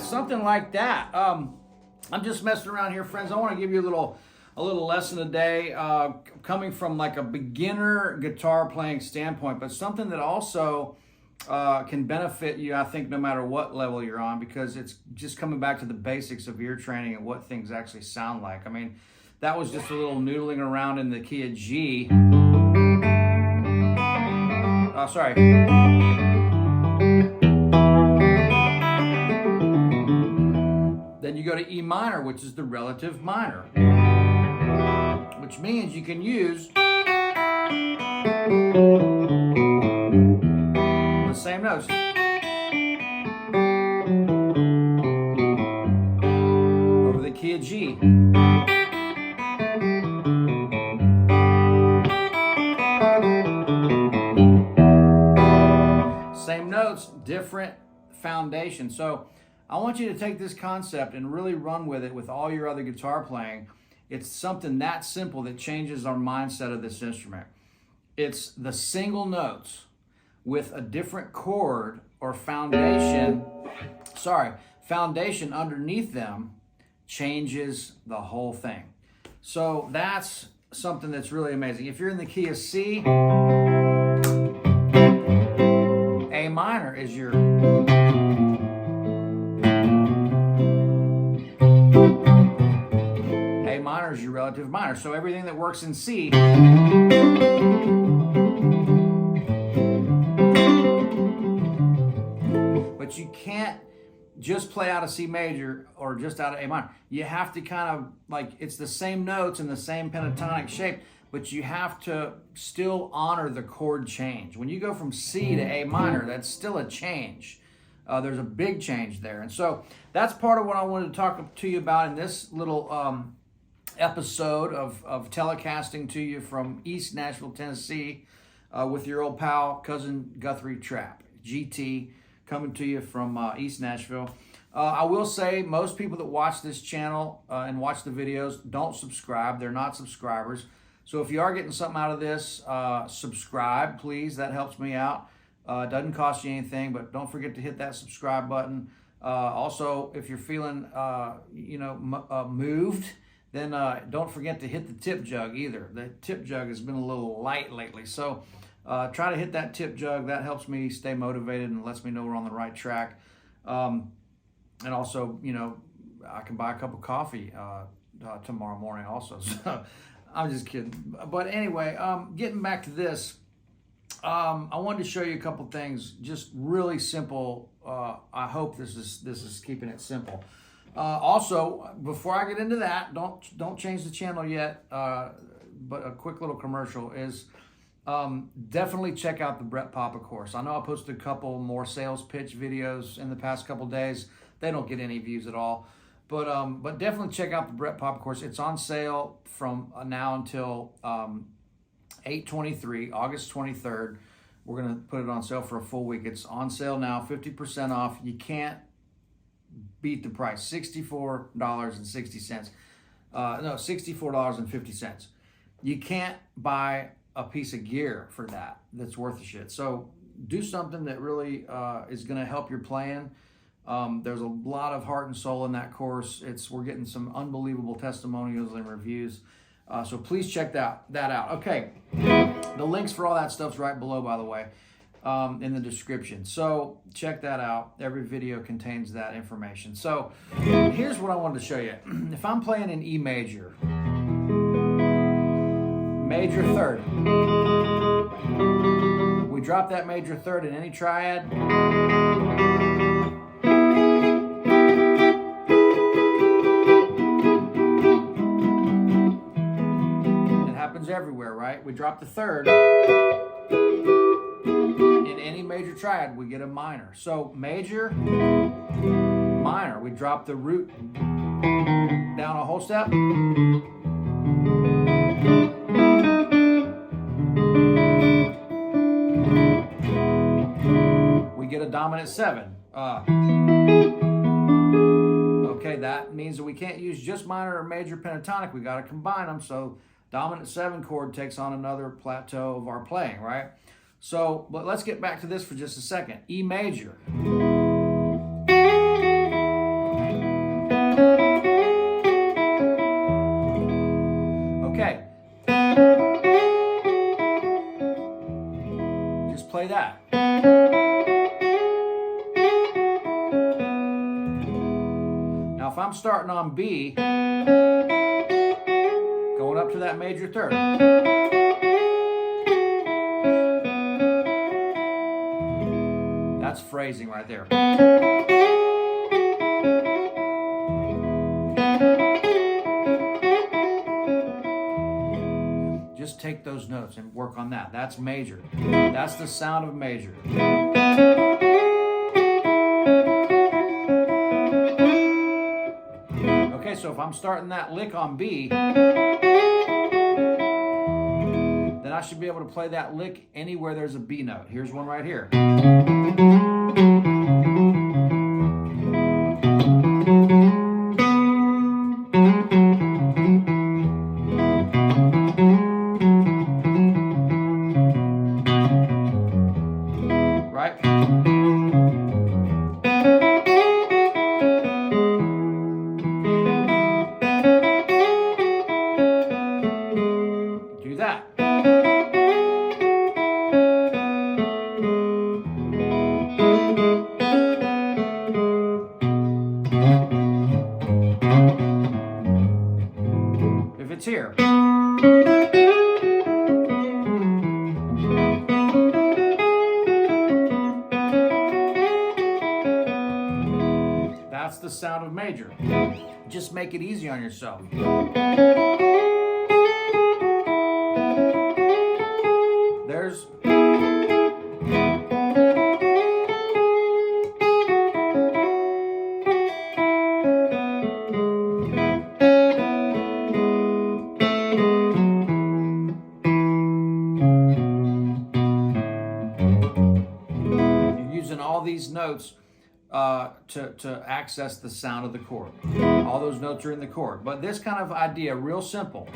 Something like that. I'm just messing around here, friends. I want to give you a little lesson today, coming from like a beginner guitar playing standpoint, but something that also can benefit you, I think, no matter what level you're on, because it's just coming back to the basics of ear training and what things actually sound like. I mean, that was just a little noodling around in the key of G. Then you go to E minor, which is the relative minor, which means you can use the same notes over the key of G. Same notes, different foundation. So I want you to take this concept and really run with it with all your other guitar playing. It's something that simple that changes our mindset of this instrument. It's the single notes with a different chord or foundation underneath them changes the whole thing. So that's something that's really amazing. If you're in the key of C, A minor is your is your relative minor. So everything that works in C but you can't just play out of C major or just out of A minor. You have to kind of like, it's the same notes in the same pentatonic shape, but you have to still honor the chord change. When you go from C to A minor, that's still a change. There's a big change there. And so that's part of what I wanted to talk to you about in this little episode of telecasting to you from East Nashville, Tennessee, with your old pal, Cousin Guthrie Trapp, GT, coming to you from East Nashville. I will say most people that watch this channel and watch the videos don't subscribe. They're not subscribers. So if you are getting something out of this, subscribe, please. That helps me out. It doesn't cost you anything, but don't forget to hit that subscribe button. Also, if you're feeling moved, then don't forget to hit the tip jug either. The tip jug has been a little light lately. So try to hit that tip jug. That helps me stay motivated and lets me know we're on the right track. And also, I can buy a cup of coffee tomorrow morning also. So I'm just kidding. But anyway, getting back to this, I wanted to show you a couple things, just really simple. I hope this is keeping it simple. Also, before I get into that, don't change the channel yet, but a quick little commercial is definitely check out the Brett Papa course. I know I posted a couple more sales pitch videos in the past couple days. They don't get any views at all, but definitely check out the Brett Papa course. It's on sale from now until 8/23, August 23rd. We're going to put it on sale for a full week. It's on sale now, 50% off. You can't beat the price. $64.60. No, $64.50. You can't buy a piece of gear for that that's worth the shit. So do something that really is going to help your playing. There's a lot of heart and soul in that course. We're getting some unbelievable testimonials and reviews. So please check that out. Okay, the links for all that stuff's right below, by the way, in the description. So check that out. Every video contains that information. So here's what I wanted to show you. If I'm playing in E major, major third, we drop that major third in any triad. It happens everywhere, right? We drop the third in any major triad, we get a minor. So major, minor, we drop the root down a whole step. We get a dominant 7. Okay, that means that we can't use just minor or major pentatonic. We got to combine them. So dominant 7 chord takes on another plateau of our playing, right? So, but let's get back to this for just a second. E major. Okay. Just play that. Now, if I'm starting on B, going up to that major third. That's phrasing right there. Just take those notes and work on that. That's major. That's the sound of major. Okay, so if I'm starting that lick on B, then I should be able to play that lick anywhere there's a B note. Here's one right here. Right? Do that. If it's here. That's the sound of major. Just make it easy on yourself. There's you're using all these notes to access the sound of the chord. All those notes are in the chord. But this kind of idea, real simple.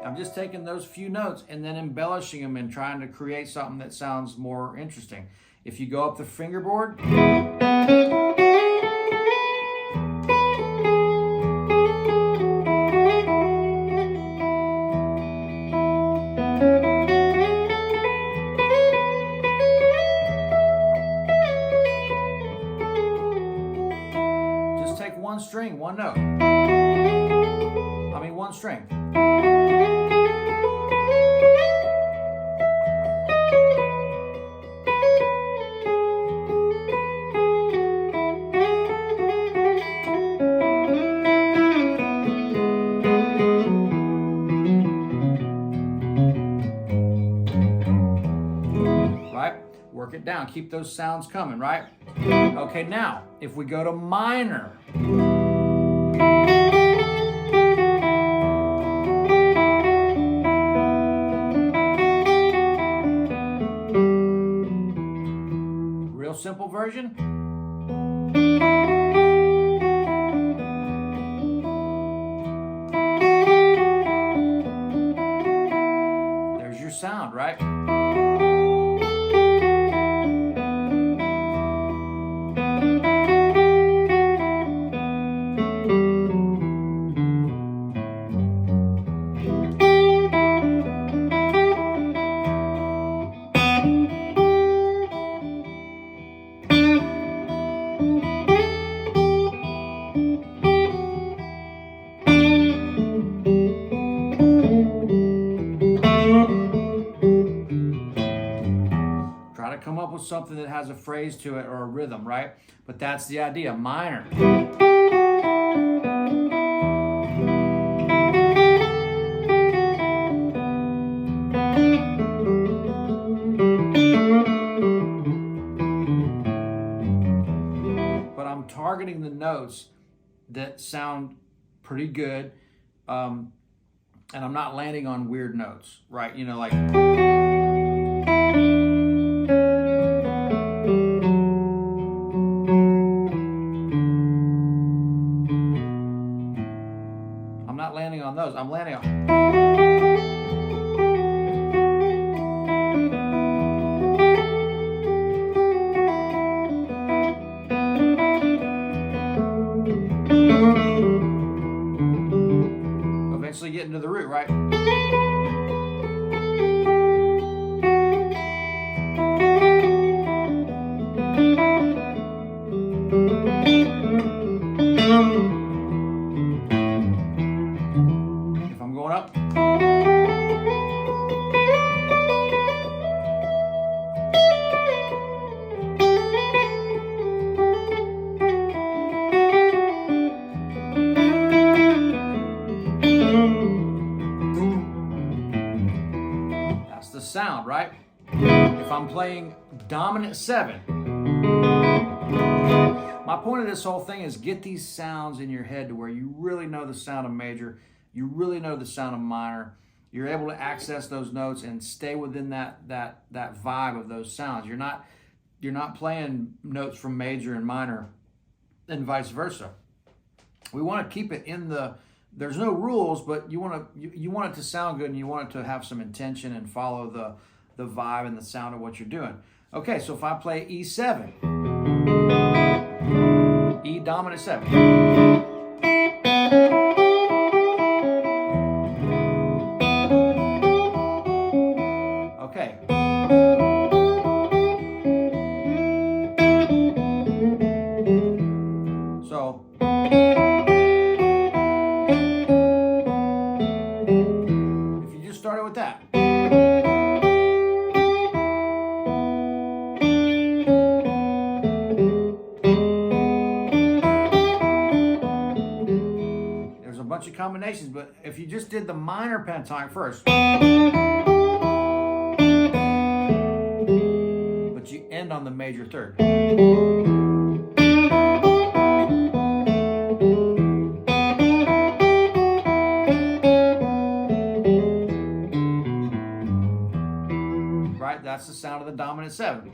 I'm just taking those few notes and then embellishing them and trying to create something that sounds more interesting. If you go up the fingerboard, just take one string, one note. I mean, one string. Work it down. Keep those sounds coming, right? Okay, now, if we go to minor. real simple version. There's your sound, right? Try to come up with something that has a phrase to it or a rhythm, right? But that's the idea, minor. But I'm targeting the notes that sound pretty good, and I'm not landing on weird notes, right? You know, like... I'm not landing on those. I'm landing on... Eventually get into the root, right? If I'm going up, that's the sound, right? If I'm playing dominant 7, my point of this whole thing is get these sounds in your head to where you really know the sound of major, you really know the sound of minor. You're able to access those notes and stay within that vibe of those sounds. You're not playing notes from major and minor and vice versa. We want to keep it in the... There's no rules, but you want it to sound good, and you want it to have some intention and follow the vibe and the sound of what you're doing. Okay, so if I play E7, E dominant 7. Okay. So if you just started with that. There's a bunch of combinations, but if you just did the minor pentatonic first, but you end on the major third. Right? That's the sound of the dominant 7.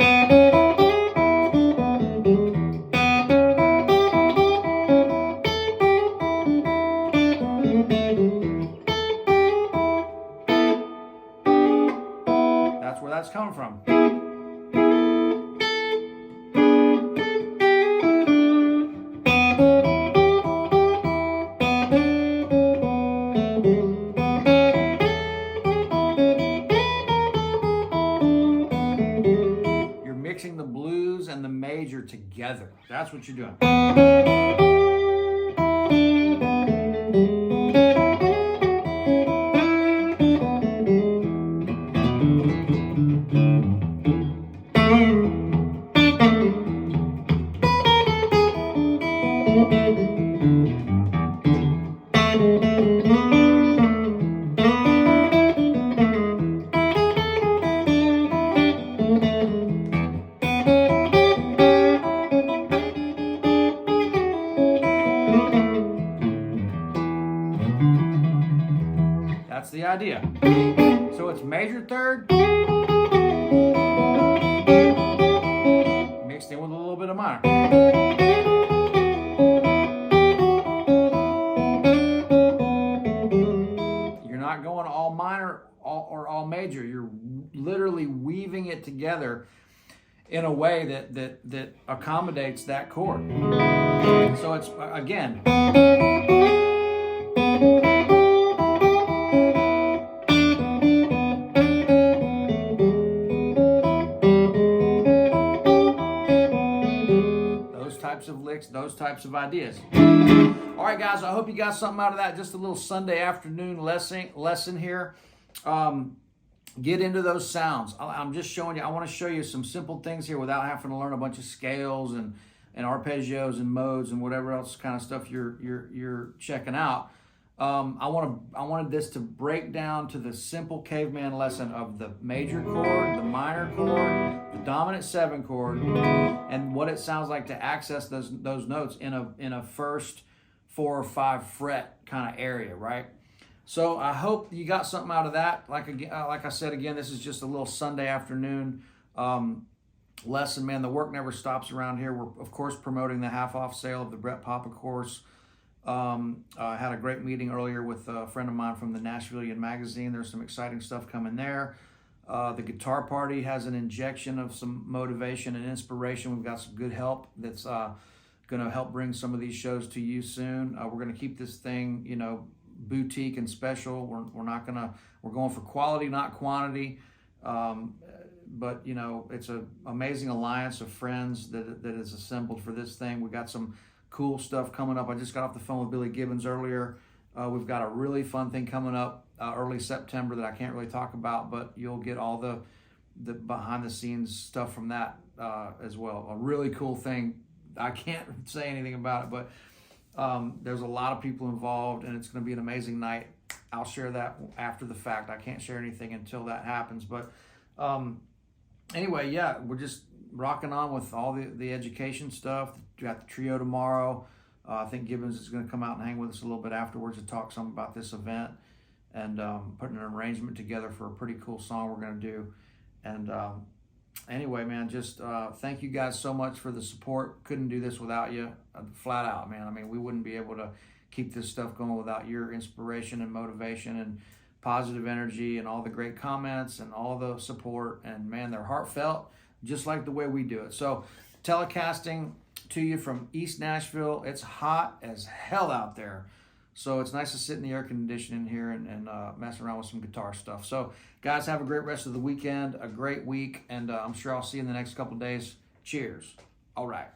That's where that's coming from. You're mixing the blues and the major together. That's what you're doing. That's the idea. So it's major third, mixed in minor. You're not going all minor or all major. You're literally weaving it together in a way that accommodates that chord. So it's, again, those types of licks, those types of ideas. All right, guys, I hope you got something out of that. Just a little Sunday afternoon lesson here. Get into those sounds. I'm just showing you, I want to show you some simple things here without having to learn a bunch of scales and arpeggios and modes and whatever else kind of stuff you're checking out. I wanted this to break down to the simple caveman lesson of the major chord, the minor chord, the dominant 7 chord, and what it sounds like to access those notes in a first 4 or 5 fret kind of area, right? So I hope you got something out of that. Like I said again, this is just a little Sunday afternoon lesson. Man, the work never stops around here. We're of course promoting the half-off sale of the Brett Papa course. I had a great meeting earlier with a friend of mine from the Nashvilleian magazine. There's some exciting stuff coming there. The guitar party has an injection of some motivation and inspiration. We've got some good help that's going to help bring some of these shows to you soon. We're going to keep this thing, you know, boutique and special. We're going for quality, not quantity. But you know, it's an amazing alliance of friends that is assembled for this thing. We got some cool stuff coming up. I just got off the phone with Billy Gibbons earlier. We've got a really fun thing coming up early September that I can't really talk about, but you'll get all the behind the scenes stuff from that as well. A really cool thing. I can't say anything about it, but there's a lot of people involved, and it's going to be an amazing night. I'll share that after the fact. I can't share anything until that happens. But anyway, yeah, we're just rocking on with all the education stuff. We got the trio tomorrow. I think Gibbons is going to come out and hang with us a little bit afterwards to talk some about this event and putting an arrangement together for a pretty cool song we're going to do. And anyway, man, just thank you guys so much for the support. Couldn't do this without you, flat out, man. I mean, we wouldn't be able to keep this stuff going without your inspiration and motivation and positive energy and all the great comments and all the support. And man, they're heartfelt, just like the way we do it. So telecasting to you from East Nashville. It's hot as hell out there. So it's nice to sit in the air conditioning here and mess around with some guitar stuff. So guys, have a great rest of the weekend, a great week, and I'm sure I'll see you in the next couple of days. Cheers. All right.